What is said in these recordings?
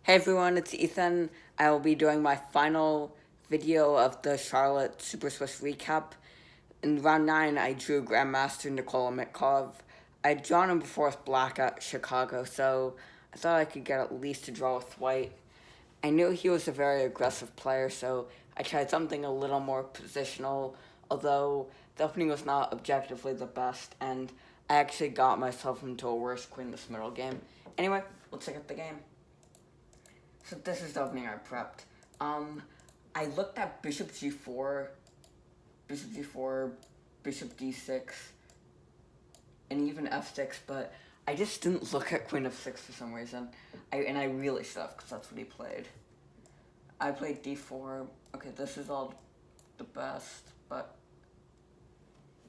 Hey everyone, it's Ethan. I will be doing my final video of the Charlotte Super Swiss recap. In round 9, I drew Grandmaster Nikola Mitkov. I had drawn him before with black at Chicago, so I thought I could get at least a draw with white. I knew he was a very aggressive player, so I tried something a little more positional, although the opening was not objectively the best, and I actually got myself into a worse queen this middle game. Anyway, let's check out the game. So this is the opening I prepped. I looked at bishop g4, bishop g4, bishop d6, and even f6, but I just didn't look at queen f6 for some reason. I really should have, because that's what he played. I played d4. Okay, this is all the best, but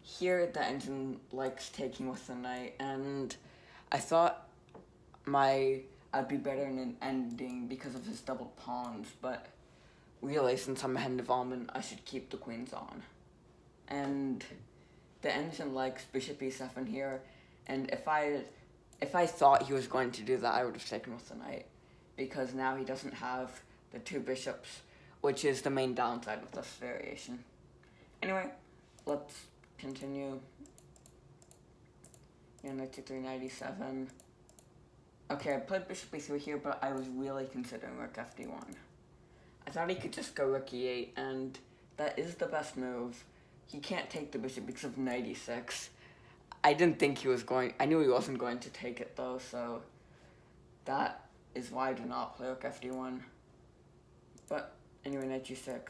here the engine likes taking with the knight, and I thought I'd be better in an ending because of his doubled pawns, but really, since I'm ahead of Almond, I should keep the queens on. And the engine likes bishop e7 here, and if I thought he was going to do that, I would have taken with the knight, because now he doesn't have the two bishops, which is the main downside of this variation. Anyway, let's continue. Knight c3, knight e7. Okay, I played bishop e3 here, but I was really considering rook fd1. I thought he could just go rook e8, and that is the best move. He can't take the bishop because of knight e6. I knew he wasn't going to take it though, so that is why I did not play rook fd1. But anyway, knight g6.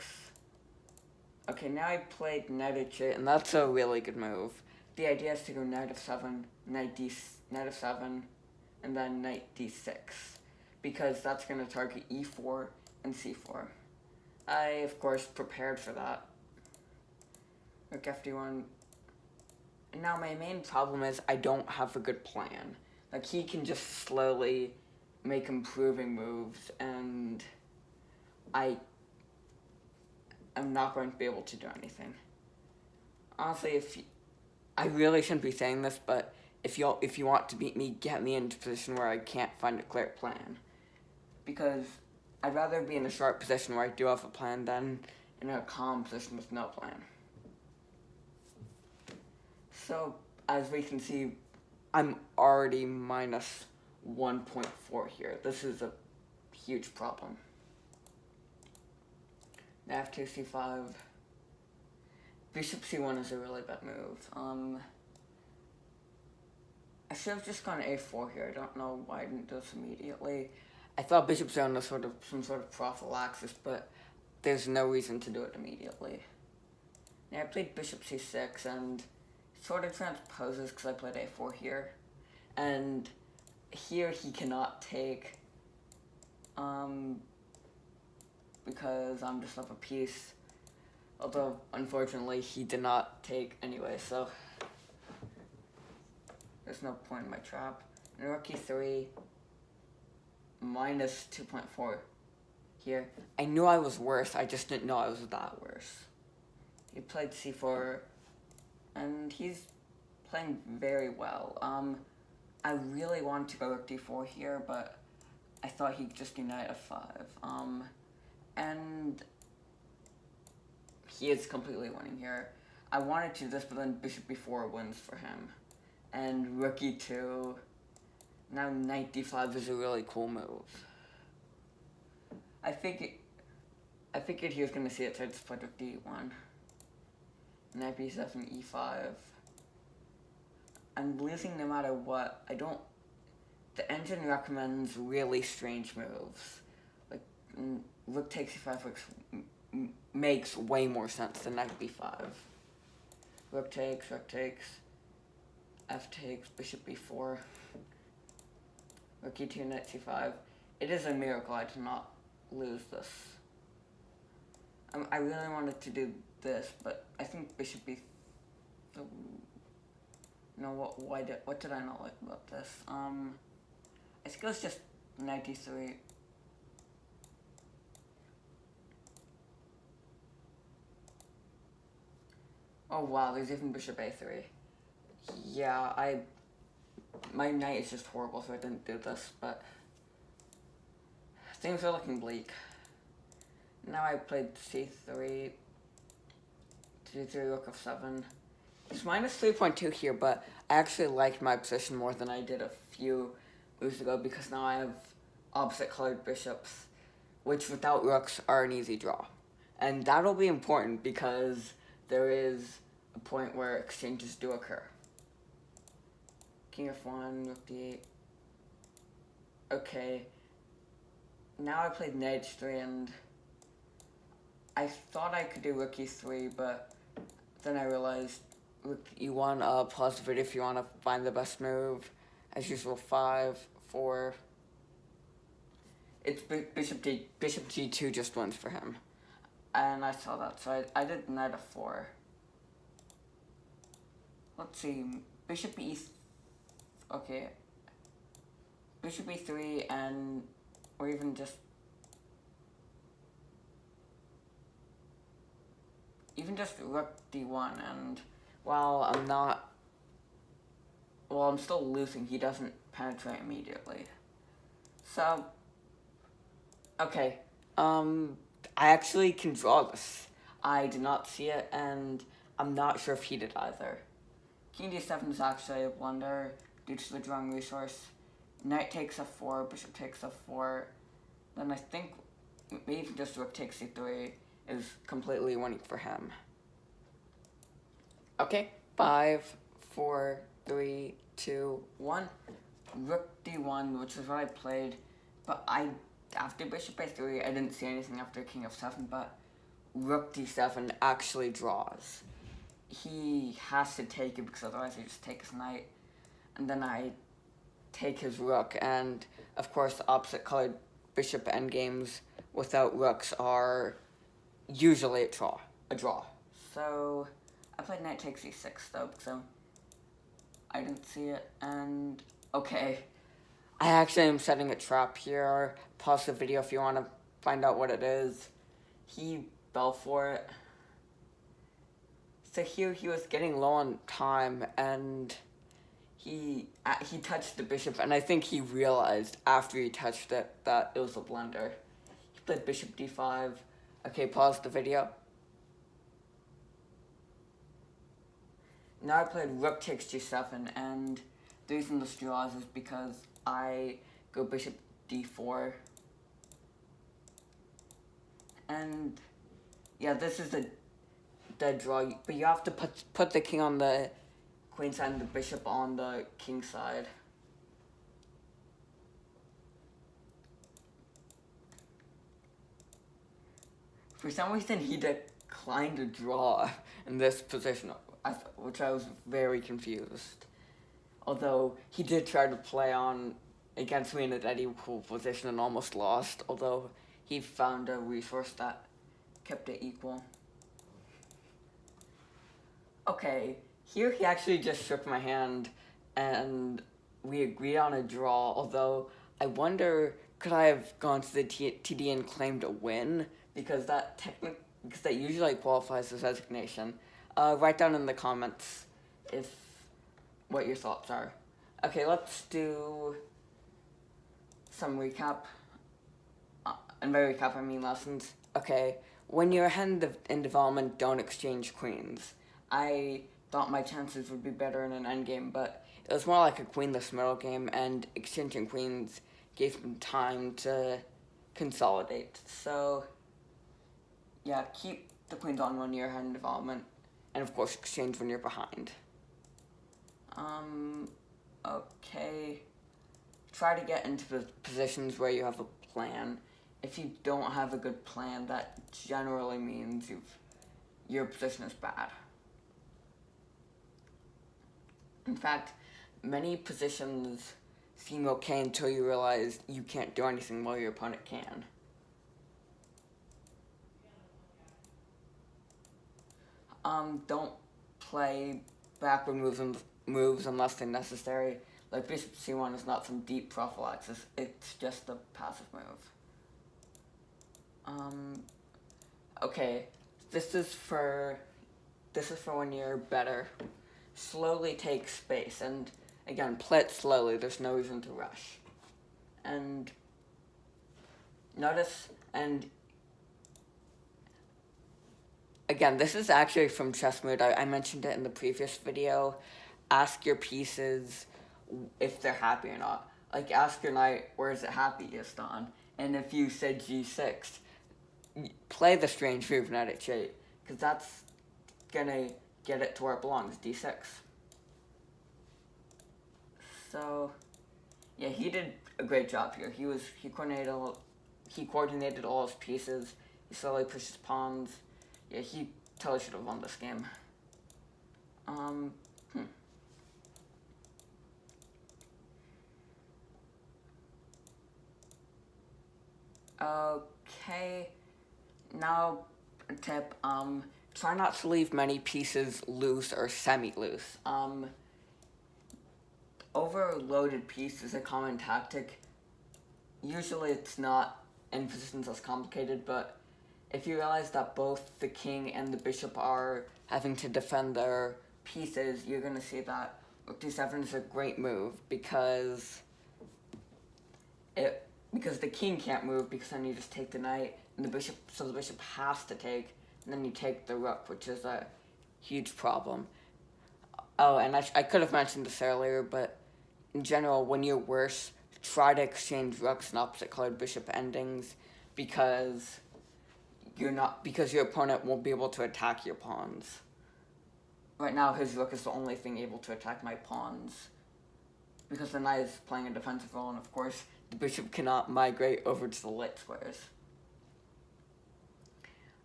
Okay, now I played knight h8, and that's a really good move. The idea is to go knight f7, knight f7, and then knight d6, because that's going to target e4 and c4. I, of course, prepared for that. Rook fd1. And now my main problem is I don't have a good plan. Like, he can just slowly make improving moves, and I'm not going to be able to do anything. Honestly, I really shouldn't be saying this, but if you want to beat me, get me into a position where I can't find a clear plan. Because I'd rather be in a sharp position where I do have a plan than in a calm position with no plan. So, as we can see, I'm already minus 1.4 here. This is a huge problem. F2, c5. Bishop c1 is a really bad move. I should have just gone a4 here. I don't know why I didn't do this immediately. I thought bishop c1 was some sort of prophylaxis, but there's no reason to do it immediately. Now I played bishop c6, and sort of transposes because I played a4 here. And here he cannot take, because I'm just up a piece. Although, unfortunately, he did not take anyway, so there's no point in my trap. And rook e3, minus 2.4 here. I knew I was worse, I just didn't know I was that worse. He played c4, and he's playing very well. I really wanted to go rook d4 here, but I thought he'd just do knight f5. And he is completely winning here. I wanted to do this, but then bishop b4 wins for him. And rook e2. Now knight d5 is a really cool move. I figured he was going to see it, so I just played rook d1. Knight b7, e5. I'm losing no matter what. The engine recommends really strange moves. Like, rook takes e5 makes way more sense than knight b5. Rook takes, f takes, bishop b4, rook e2, knight c5. It is a miracle I did not lose this. I really wanted to do this, but I think bishop b. No, what did I not like about this? I think it was just knight d3. Oh wow, there's even bishop a3. Yeah, my knight is just horrible, so I didn't do this, but things are looking bleak. Now I played c3, d3, rook f7. It's minus 3.2 here, but I actually liked my position more than I did a few moves ago because now I have opposite colored bishops, which without rooks are an easy draw. And that'll be important because there is a point where exchanges do occur. King f1, rook d8. Okay. Now I played knight h3 and I thought I could do rook e3, but then I realized rook e1, pause the video if you want to find the best move. As usual, 5, 4. It's bishop g2 just wins for him. And I saw that, so I did knight f4. Let's see, bishop e... Okay. Bishop e3 and... or even just... even just rook d1, and while I'm still losing, he doesn't penetrate immediately. So, okay, I actually can draw this. I did not see it, and I'm not sure if he did either. King d7 is actually a blunder due to the drawing resource. Knight takes f4, bishop takes f4, then I think maybe even just rook takes c3 is completely winning for him. Okay, 5, 4, 3, 2, 1. Rook d1, which is what I played, but after bishop a3, I didn't see anything after king f7, but rook d7 actually draws. He has to take it because otherwise he just takes knight, and then I take his rook, and of course opposite colored bishop endgames without rooks are usually a draw. So I played knight takes e6 though, so I didn't see it, and okay. I actually am setting a trap here. Pause the video if you want to find out what it is. He fell for it. So here he was getting low on time, and he touched the bishop, and I think he realized after he touched it that it was a blunder. He played bishop d5. Okay, pause the video. Now I played rook takes g7, and the reason this draws is because I go bishop d4. And yeah, this is a dead draw, but you have to put the king on the queen side and the bishop on the king side. For some reason, he declined to draw in this position, which I was very confused. Although he did try to play on against me in a dead equal position and almost lost, although he found a resource that kept it equal. Okay, here he actually just shook my hand and we agreed on a draw, although I wonder, could I have gone to the TD and claimed a win? Because that usually qualifies as resignation. Write down in the comments what your thoughts are. Okay, let's do some recap. And by recap, I mean lessons. Okay, when you're ahead in development, don't exchange queens. I thought my chances would be better in an endgame, but it was more like a queenless middle game, and exchanging queens gave them time to consolidate. So, yeah, keep the queens on when you're ahead in development, and of course exchange when you're behind. Okay. Try to get into the positions where you have a plan. If you don't have a good plan, that generally means your position is bad. In fact, many positions seem okay until you realize you can't do anything while your opponent can. Don't play backward moves unless they're necessary. Like bishop c1 is not some deep prophylaxis, it's just a passive move. Okay, this is for when you're better. Slowly take space, and again, play it slowly, there's no reason to rush. And notice, and again, this is actually from Chess Mood. I mentioned it in the previous video. Ask your pieces if they're happy or not. Like, ask your knight, where is it happiest on? And if you said g6, play the strange move knight h8, because that's gonna get it to where it belongs, d6. So, yeah, he did a great job here. He coordinated all his pieces. He slowly pushed his pawns. Yeah, he totally should have won this game. Okay, now a tip, try not to leave many pieces loose or semi-loose. Overloaded piece is a common tactic. Usually it's not in positions as complicated, but if you realize that both the king and the bishop are having to defend their pieces, you're going to see that rook d7 is a great move because the king can't move, because then you just take the knight, and the bishop has to take, and then you take the rook, which is a huge problem. Oh, and I could have mentioned this earlier, but in general, when you're worse, try to exchange rooks and opposite colored bishop endings, because your opponent won't be able to attack your pawns. Right now, his rook is the only thing able to attack my pawns, because the knight is playing a defensive role, and of course, the bishop cannot migrate over to the lit squares.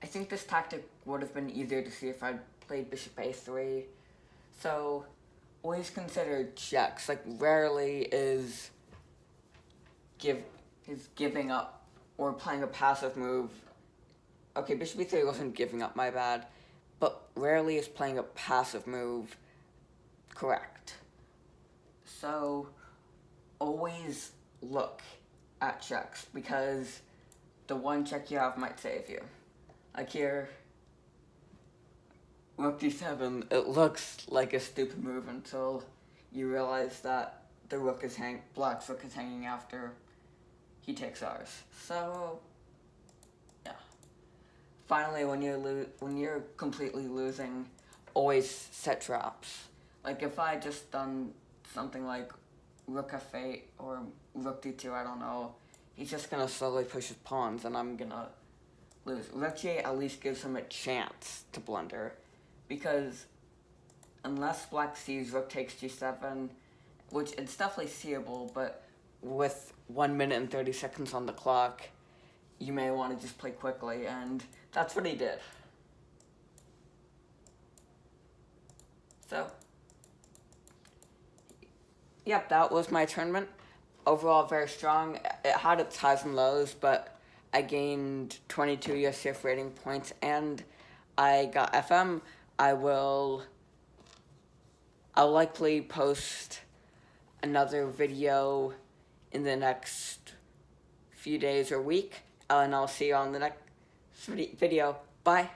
I think this tactic would have been easier to see if I'd played bishop a3. So, always consider checks. Like, rarely is giving up or playing a passive move. Okay, bishop e3 wasn't giving up, my bad. But rarely is playing a passive move correct. So, always look at checks, because the one check you have might save you. Like here, rook d7, it looks like a stupid move until you realize that the black's rook is hanging after he takes ours. So, yeah. Finally, when you're completely losing, always set traps. Like if I just done something like rook f8 or rook d2, I don't know, he's just gonna slowly push his pawns and I'm gonna lose. Rook g8 at least gives him a chance to blunder, because unless black sees rook takes g7, which it's definitely seeable, but with 1 minute and 30 seconds on the clock, you may want to just play quickly, and that's what he did. So, yep, that was my tournament. Overall, very strong. It had its highs and lows, but I gained 22 USCF rating points, and I got FM. I'll likely post another video in the next few days or week, and I'll see you on the next video. Bye.